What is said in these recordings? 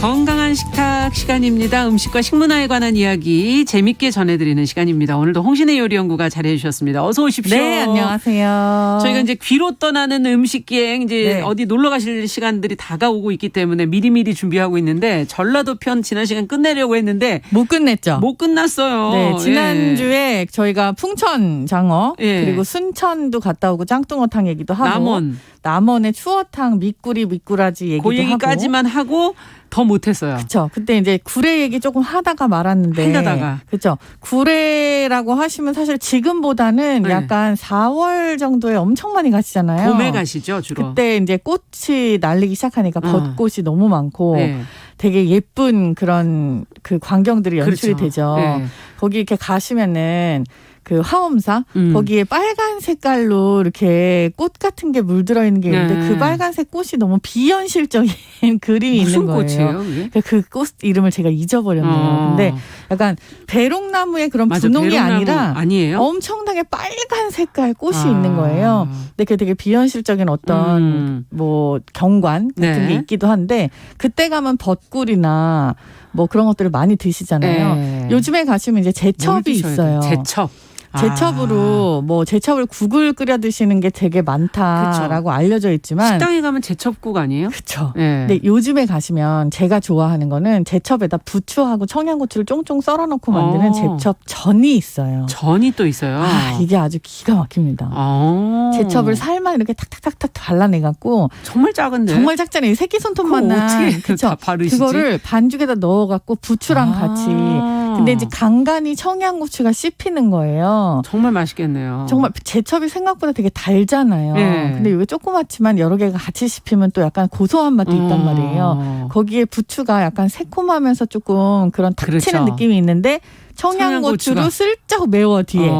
건강한 식탁 시간입니다. 음식과 식문화에 관한 이야기 재밌게 전해드리는 시간입니다. 오늘도 홍신의 요리연구가 자리해 주셨습니다. 어서 오십시오. 네, 안녕하세요. 저희가 이제 귀로 떠나는 음식기행 이제 어디 놀러 가실 시간들이 다가오고 있기 때문에 미리미리 준비하고 있는데 전라도 편 지난 시간 끝내려고 했는데 못 끝냈죠. 못 끝났어요. 네, 지난주에 저희가 풍천 장어 그리고 순천도 갔다 오고 짱뚱어탕 얘기도 하고 남원의 추어탕 미꾸라지 얘기도 그 얘기까지만 하고 더 못했어요. 그렇죠. 그때 이제 구례 얘기 조금 하다가 말았는데. 그렇죠. 구례라고 하시면 사실 지금보다는 약간 4월 정도에 엄청 많이 가시잖아요. 봄에 가시죠, 주로. 그때 이제 꽃이 날리기 시작하니까 벚꽃이 너무 많고 되게 예쁜 그런 그 광경들이 연출이 되죠. 거기 이렇게 가시면은 그 화엄사 거기에 빨간 색깔로 이렇게 꽃 같은 게 물들어 있는 게 있는데 그 빨간색 꽃이 너무 비현실적인 그림이 있는 거예요. 무슨 꽃이에요? 그 꽃 이름을 제가 잊어버렸네요. 근데 약간 배롱나무의 그런 분홍이 아니라 아니에요? 엄청나게 빨간 색깔 꽃이 있는 거예요. 근데 그게 되게 비현실적인 어떤 뭐 경관 같은 게 있기도 한데 그때 가면 벚꿀이나 뭐 그런 것들을 많이 드시잖아요. 요즘에 가시면 이제 제첩이 있어요. 제첩으로 뭐 제첩을 국을 끓여 드시는 게 되게 많다라고 알려져 있지만 식당에 가면 제첩국 아니에요? 그렇죠. 근데 요즘에 가시면 제가 좋아하는 거는 제첩에다 부추하고 청양고추를 쫑쫑 썰어 놓고 만드는 제첩전이 있어요. 전이 또 있어요. 이게 아주 기가 막힙니다. 제첩을 살만 이렇게 탁탁탁탁 발라내 갖고 정말 작은데. 정말 작잖아요. 새끼 손톱만한. 그쵸. 바르시지? 그거를 반죽에다 넣어 갖고 부추랑 같이. 근데 이제 간간히 청양고추가 씹히는 거예요. 정말 맛있겠네요. 정말 제첩이 생각보다 되게 달잖아요. 근데 이게 조그맣지만 여러 개가 같이 씹히면 또 약간 고소한 맛도 있단 말이에요. 거기에 부추가 약간 새콤하면서 조금 그런 탁 치는 느낌이 있는데 청양고추로 슬쩍 매워 뒤에.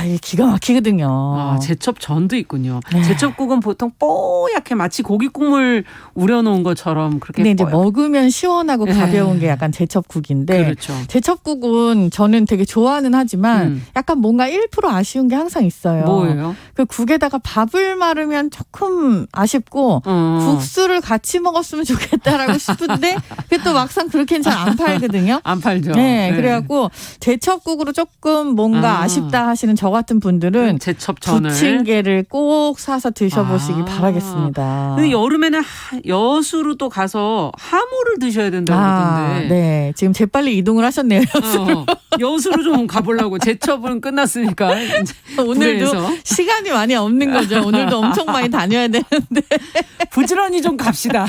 이게 기가 막히거든요. 제첩전도 있군요. 제첩국은 보통 뽀얗게 마치 고기 국물 우려놓은 것처럼 그렇게. 근데 이제 먹으면 시원하고 가벼운 게 약간 제첩국인데. 그렇죠. 제첩국은 저는 되게 좋아는 하지만 약간 뭔가 1% 아쉬운 게 항상 있어요. 뭐예요? 그 국에다가 밥을 말으면 조금 아쉽고 국수를 같이 먹었으면 좋겠다라고 싶은데 그게 또 막상 그렇게는 잘 안 팔거든요. 안 팔죠. 그래갖고 제첩국으로 조금 뭔가 아쉽다 하시는 저 같은 분들은 제첩전을 부침개를 꼭 사서 드셔보시기 바라겠습니다. 근데 여름에는 여수로 또 가서 하모를 드셔야 된다고 그러던데. 네, 지금 재빨리 이동을 하셨네요. 여수로 좀 가보려고. 제첩은 끝났으니까. 오늘도 시간이 많이 없는 거죠. 오늘도 엄청 많이 다녀야 되는데. 부지런히 좀 갑시다.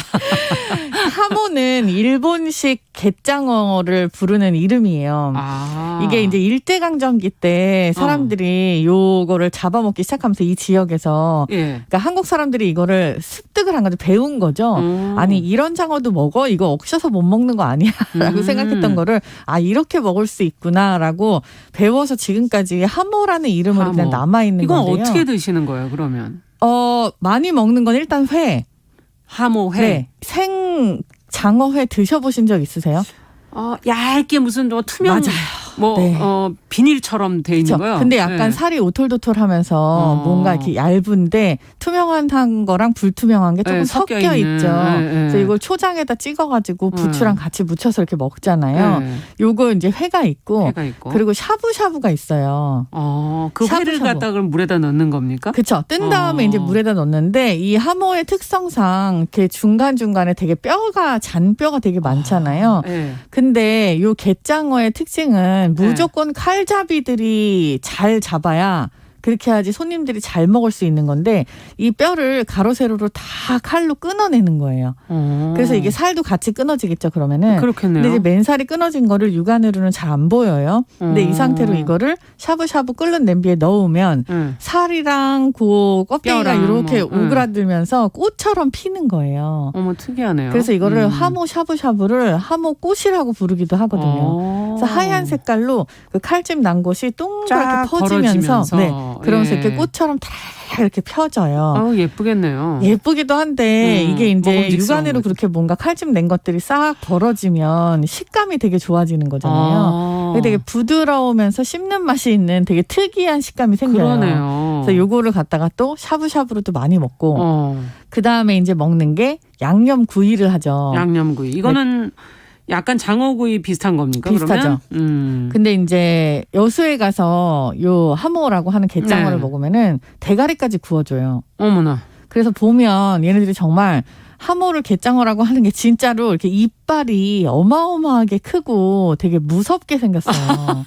하모는 일본식 갯장어를 부르는 이름이에요. 이게 이제 일제강점기 때 사람들이 요거를 잡아먹기 시작하면서 이 지역에서 그러니까 한국 사람들이 이거를 습득을 한 거죠. 배운 거죠. 아니 이런 장어도 먹어? 이거 억셔서 못 먹는 거 아니야? 라고 생각했던 거를 이렇게 먹을 수 있구나라고 배워서 지금까지 하모라는 이름으로 그냥 남아있는 이건 건데요. 어떻게 드시는 거예요 그러면? 많이 먹는 건 일단 회. 하모회? 네. 생 장어회 드셔보신 적 있으세요? 얇게 무슨 투명 비닐처럼 돼 있는 거요. 근데 약간 살이 오톨도톨하면서 뭔가 이렇게 얇은데 투명한 거랑 불투명한 게 조금 섞여 있죠. 그래서 이걸 초장에다 찍어가지고 부추랑 같이 묻혀서 이렇게 먹잖아요. 요거 이제 회가 있고 그리고 샤브샤브가 있어요. 그 회를 갖다 그럼 물에다 넣는 겁니까? 그렇죠. 뜬 다음에 이제 물에다 넣는데 이 하모의 특성상 이렇게 중간중간에 되게 잔뼈가 되게 많잖아요. 근데 요 갯장어의 특징은 무조건 칼잡이들이 잘 잡아야 그렇게 해야지 손님들이 잘 먹을 수 있는 건데 이 뼈를 가로 세로로 다 칼로 끊어내는 거예요. 그래서 이게 살도 같이 끊어지겠죠. 그러면은. 그렇겠네요. 근데 이제 맨살이 끊어진 거를 육안으로는 잘 안 보여요. 근데 이 상태로 이거를 샤브샤브 끓는 냄비에 넣으면 살이랑 그 껍데기가 이렇게 오그라들면서 꽃처럼 피는 거예요. 어머 특이하네요. 그래서 이거를 하모 샤브샤브를 하모 꽃이라고 부르기도 하거든요. 그래서 하얀 색깔로 그 칼집 난 곳이 동그랗게 퍼지면서 그러면서 이렇게 꽃처럼 다 이렇게 펴져요. 예쁘겠네요. 예쁘기도 한데 이게 이제 육안으로 그렇게 뭔가 칼집 낸 것들이 싹 벌어지면 식감이 되게 좋아지는 거잖아요. 되게 부드러우면서 씹는 맛이 있는 되게 특이한 식감이 생겨요. 그러네요. 그래서 요거를 갖다가 또 샤브샤브로도 많이 먹고 그 다음에 이제 먹는 게 양념구이를 하죠. 양념구이. 이거는 약간 장어구이 비슷한 겁니까? 비슷하죠. 그러면? 근데 이제 여수에 가서 요 하모라고 하는 게장어를 네. 먹으면은 대가리까지 구워줘요. 어머나. 그래서 보면 얘네들이 정말 하모를 게장어라고 하는 게 진짜로 이렇게 이빨이 어마어마하게 크고 되게 무섭게 생겼어요.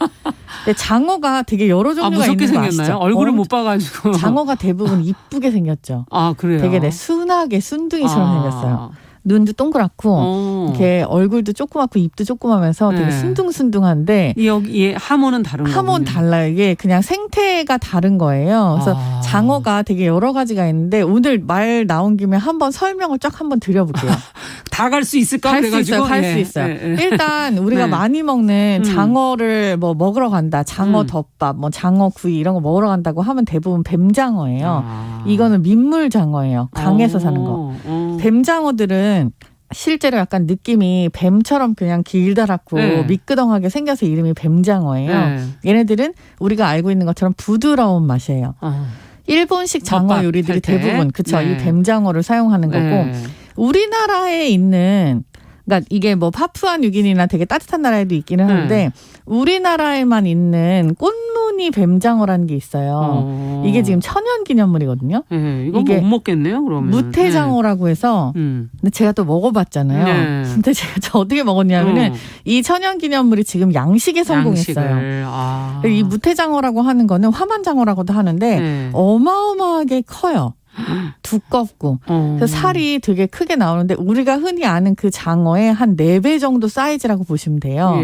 근데 장어가 되게 여러 종류가 무섭게 있는 거 생겼나요? 아시죠? 얼굴을 못 봐가지고. 장어가 대부분 이쁘게 생겼죠. 아, 그래요? 되게 순하게 순둥이처럼 생겼어요. 눈도 동그랗고 이렇게 얼굴도 조그맣고 입도 조그마면서 되게 순둥순둥한데 여기 하모는 다른 거예요. 하모는 달라요. 이게 그냥 생태가 다른 거예요. 그래서 장어가 되게 여러 가지가 있는데 오늘 말 나온 김에 한번 설명을 쫙 한번 드려볼게요. 다 갈 수 있을까? 갈 수 있어요. 갈 수 있어요. 일단 우리가 많이 먹는 장어를 뭐 먹으러 간다. 장어 덮밥, 뭐 장어 구이 이런 거 먹으러 간다고 하면 대부분 뱀장어예요. 이거는 민물장어예요. 강에서 사는 거. 뱀장어들은 실제로 약간 느낌이 뱀처럼 그냥 길다랗고 미끄덩하게 생겨서 이름이 뱀장어예요. 얘네들은 우리가 알고 있는 것처럼 부드러운 맛이에요. 일본식 장어 요리들이 대부분 그쵸 이 뱀장어를 사용하는 거고 우리나라에 있는 그러니까 이게 뭐 파푸아뉴기니나 되게 따뜻한 나라에도 있기는 하는데 우리나라에만 있는 꽃무늬 뱀장어라는 게 있어요. 이게 지금 천연기념물이거든요. 이거 못 먹겠네요. 그러면 무태장어라고 해서 근데 제가 또 먹어봤잖아요. 근데 제가 어떻게 먹었냐면은 이 천연기념물이 지금 양식에 성공했어요. 이 무태장어라고 하는 거는 화만장어라고도 하는데 어마어마하게 커요. 두껍고 그래서 살이 되게 크게 나오는데 우리가 흔히 아는 그 장어의 한 4배 정도 사이즈라고 보시면 돼요.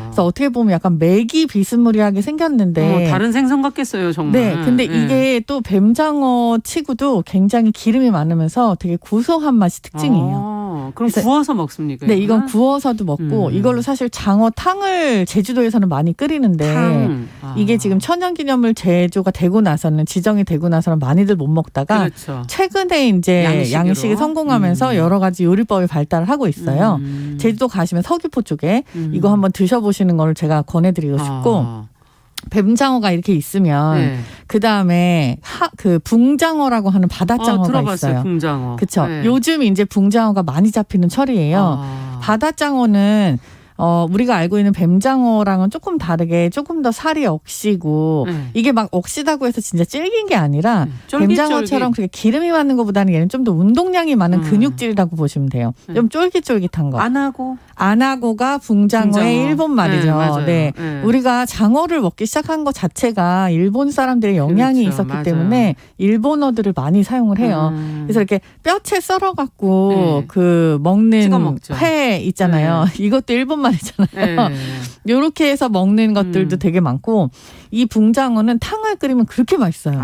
그래서 어떻게 보면 약간 맥이 비스무리하게 생겼는데 다른 생선 같겠어요 정말. 네, 근데 이게 또 뱀장어 치고도 굉장히 기름이 많으면서 되게 고소한 맛이 특징이에요. 그럼 구워서 먹습니까? 네, 이건 구워서도 먹고 이걸로 사실 장어탕을 제주도에서는 많이 끓이는데 이게 지금 천연기념물 제조가 되고 나서는 지정이 되고 나서는 많이들 못 먹다가 최근에 이제 양식에 성공하면서 여러 가지 요리법이 발달을 하고 있어요. 제주도 가시면 서귀포 쪽에 이거 한번 드셔보시는 걸 제가 권해드리고 싶고 뱀장어가 이렇게 있으면 그 다음에 그 붕장어라고 하는 바다장어가 들어봤어요. 있어요. 붕장어. 그렇죠. 요즘 이제 붕장어가 많이 잡히는 철이에요. 바다장어는 우리가 알고 있는 뱀장어랑은 조금 다르게 조금 더 살이 억시고 이게 막 억시다고 해서 진짜 질긴 게 아니라 뱀장어처럼 그렇게 기름이 많은 것보다는 얘는 좀 더 운동량이 많은 근육질이라고 보시면 돼요. 좀 쫄깃쫄깃한 거. 아나고가 붕장어의 일본 말이죠. 네, 우리가 장어를 먹기 시작한 것 자체가 일본 사람들의 영향이 있었기 때문에 일본어들을 많이 사용을 해요. 그래서 이렇게 뼈채 썰어갖고 그 먹는 회 있잖아요. 이것도 일본 말이잖아요. 이렇게 해서 먹는 것들도 되게 많고 이 붕장어는 탕을 끓이면 그렇게 맛있어요.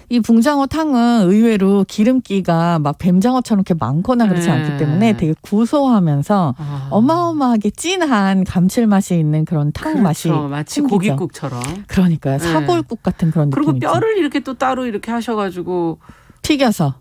이 붕장어 탕은 의외로 기름기가 막 뱀장어처럼 이렇게 많거나 그렇지 않기 때문에 되게 고소하면서 어마어마하게 진한 감칠맛이 있는 그런 탕 맛이 마치 고깃국처럼. 그러니까요. 사골국 같은 그런 느낌이죠. 그리고 뼈를 이렇게 또 따로 이렇게 하셔가지고 튀겨서.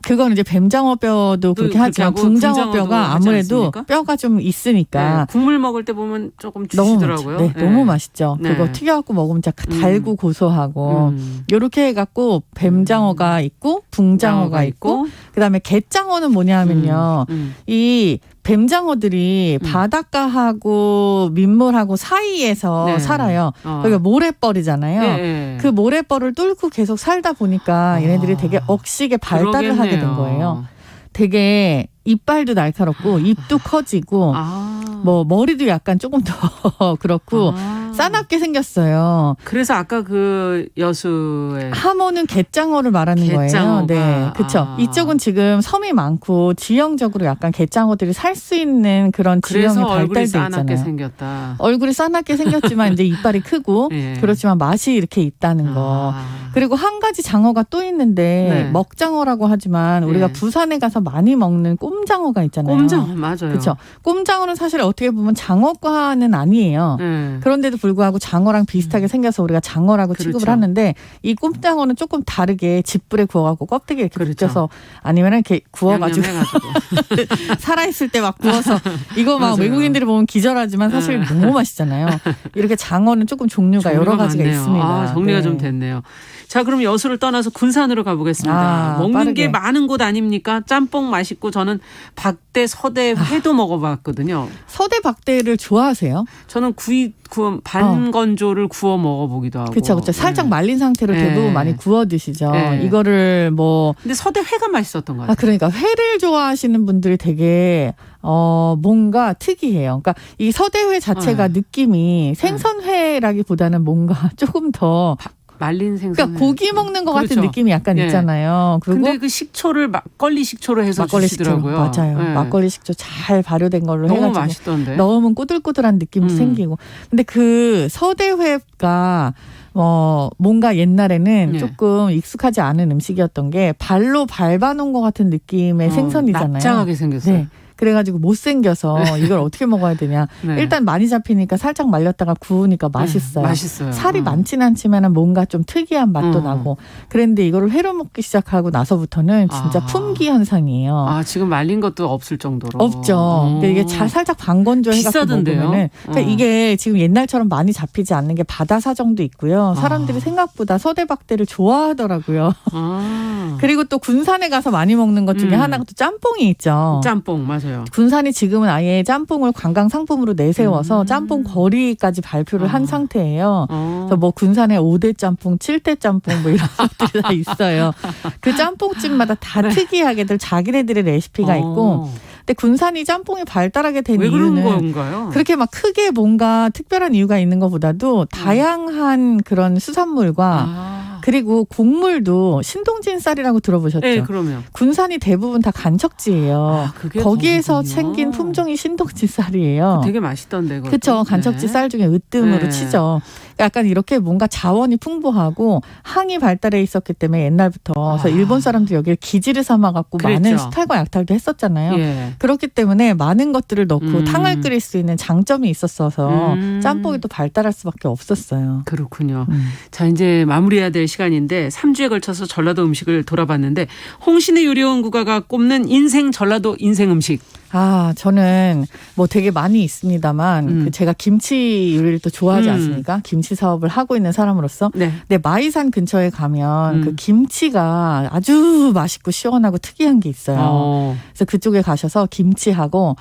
그건 이제 뱀장어 뼈도 그렇게 하지만 붕장어 뼈가 아무래도 뼈가 좀 있으니까. 국물 먹을 때 보면 조금 주시더라고요. 너무 맛있죠. 그거 튀겨갖고 먹으면 진짜 달고 고소하고 이렇게 해갖고 뱀장어가 있고 붕장어가 있고 그다음에 갯장어는 뭐냐 하면요. 이 뱀장어들이 바닷가하고 민물하고 사이에서 살아요. 그러니까 모래벌이잖아요. 그 모래벌을 뚫고 계속 살다 보니까 얘네들이 되게 억식에 발달을 하게 된 거예요. 되게 이빨도 날카롭고 입도 커지고 뭐 머리도 약간 조금 더 그렇고 싸납게 생겼어요. 그래서 아까 그 여수의 하모는 갯장어를 말하는 거예요. 네, 그렇죠. 이쪽은 지금 섬이 많고 지형적으로 약간 갯장어들이 살 수 있는 그런 지형이 발달돼 있잖아요. 싸납게 생겼다. 얼굴이 싸납게 생겼지만 이제 이빨이 크고 그렇지만 맛이 이렇게 있다는 거. 그리고 한 가지 장어가 또 있는데 먹장어라고 하지만 우리가 부산에 가서 많이 먹는 꼼장어가 있잖아요. 꼼장어 맞아요. 그렇죠. 꼼장어는 사실 어떻게 보면 장어과는 아니에요. 그런데도 불구하고 장어랑 비슷하게 생겨서 우리가 장어라고 그렇죠. 취급을 하는데 이 꼼장어는 조금 다르게 집불에 구워갖고 껍데기 이렇게 그렇죠. 벗겨서 아니면 이렇게 구워가지고 살아있을 때 막 구워서 이거 막 맞아요. 외국인들이 보면 기절하지만 사실 너무 맛있잖아요. 이렇게 장어는 조금 종류가 여러 가지가 많네요. 있습니다. 아, 정리가 좀 됐네요. 자, 그럼 여수를 떠나서 군산으로 가보겠습니다. 먹는 빠르게. 게 많은 곳 아닙니까? 짬뽕 맛있고 저는 박대, 서대, 회도 먹어봤거든요. 서대 박대를 좋아하세요? 저는 반건조를 구워 먹어보기도 하고. 그렇죠, 그렇죠. 살짝 네. 말린 상태로 네. 대부분 많이 구워 드시죠. 네. 이거를 뭐 근데 서대 회가 맛있었던 것 같아요. 그러니까 회를 좋아하시는 분들이 되게 뭔가 특이해요. 그러니까 이 서대회 자체가 느낌이 생선회라기보다는 뭔가 조금 더 말린 생선. 그러니까 고기 먹는 것 그렇죠. 같은 느낌이 약간 예. 있잖아요. 그리고 근데 그 식초를 막걸리 식초로 해서 막걸리 주시더라고요. 식초 맞아요. 예. 막걸리 식초 잘 발효된 걸로 너무 해가지고 맛있던데. 넣으면 꼬들꼬들한 느낌도 생기고. 근데 그 서대회가 뭔가 옛날에는 네. 조금 익숙하지 않은 음식이었던 게 발로 밟아놓은 것 같은 느낌의 생선이잖아요. 납작하게 생겼어요. 네. 그래가지고 못생겨서 이걸 어떻게 먹어야 되냐. 네. 일단 많이 잡히니까 살짝 말렸다가 구우니까 맛있어요. 맛있어요. 살이 많진 않지만 뭔가 좀 특이한 맛도 나고. 그랬는데 이거를 회로 먹기 시작하고 나서부터는 진짜 품귀 현상이에요. 아, 지금 말린 것도 없을 정도로. 없죠. 그러니까 이게 살짝 반건조해갖고 비싸던데요? 먹으면은 그러니까 이게 지금 옛날처럼 많이 잡히지 않는 게 바다 사정도 있고요. 사람들이 생각보다 서대박대를 좋아하더라고요. 그리고 또 군산에 가서 많이 먹는 것 중에 하나가 또 짬뽕이 있죠. 짬뽕 맞아요. 군산이 지금은 아예 짬뽕을 관광 상품으로 내세워서 짬뽕 거리까지 발표를 한 상태예요. 그래서 뭐 군산에 5대 짬뽕, 7대 짬뽕 뭐 이런 것들이 다 있어요. 그 짬뽕집마다 다 특이하게들 자기네들의 레시피가 있고. 근데 군산이 짬뽕이 발달하게 된 왜 이유는 그런 건가요? 그렇게 막 크게 뭔가 특별한 이유가 있는 것보다도 다양한 그런 수산물과 그리고 곡물도 신동진 쌀이라고 들어보셨죠? 네, 그러면 군산이 대부분 다 간척지예요. 거기에서 챙긴 품종이 신동진 쌀이에요. 되게 맛있던데. 그렇죠. 간척지 쌀 중에 으뜸으로 치죠. 약간 이렇게 뭔가 자원이 풍부하고 항이 발달해 있었기 때문에 옛날부터 그래서 일본 사람도 여기를 기지를 삼아갖고 많은 수탈과 약탈도 했었잖아요. 예. 그렇기 때문에 많은 것들을 넣고 탕을 끓일 수 있는 장점이 있었어서 짬뽕이 또 발달할 수밖에 없었어요. 그렇군요. 자, 이제 마무리해야 될 시간인데 3주에 걸쳐서 전라도 음식을 돌아봤는데 홍신의 요리연구가가 꼽는 인생 전라도 인생 음식. 저는 뭐 되게 많이 있습니다만 제가 김치 요리를 또 좋아하지 않습니까? 김치 사업을 하고 있는 사람으로서. 네. 근데 마이산 근처에 가면 그 김치가 아주 맛있고 시원하고 특이한 게 있어요. 그래서 그쪽에 가셔서 김치하고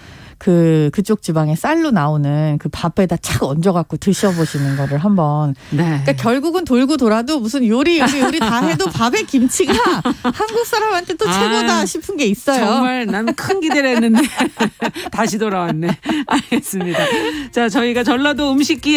그쪽 지방에 쌀로 나오는 그 밥에다 착 얹어갖고 드셔보시는 거를 한번. 네. 그러니까 결국은 돌고 돌아도 무슨 요리 다 해도 밥에 김치가 한국 사람한테 또 최고다 싶은 게 있어요. 정말 난 큰 기대를 했는데 다시 돌아왔네. 알겠습니다. 자, 저희가 전라도 음식기에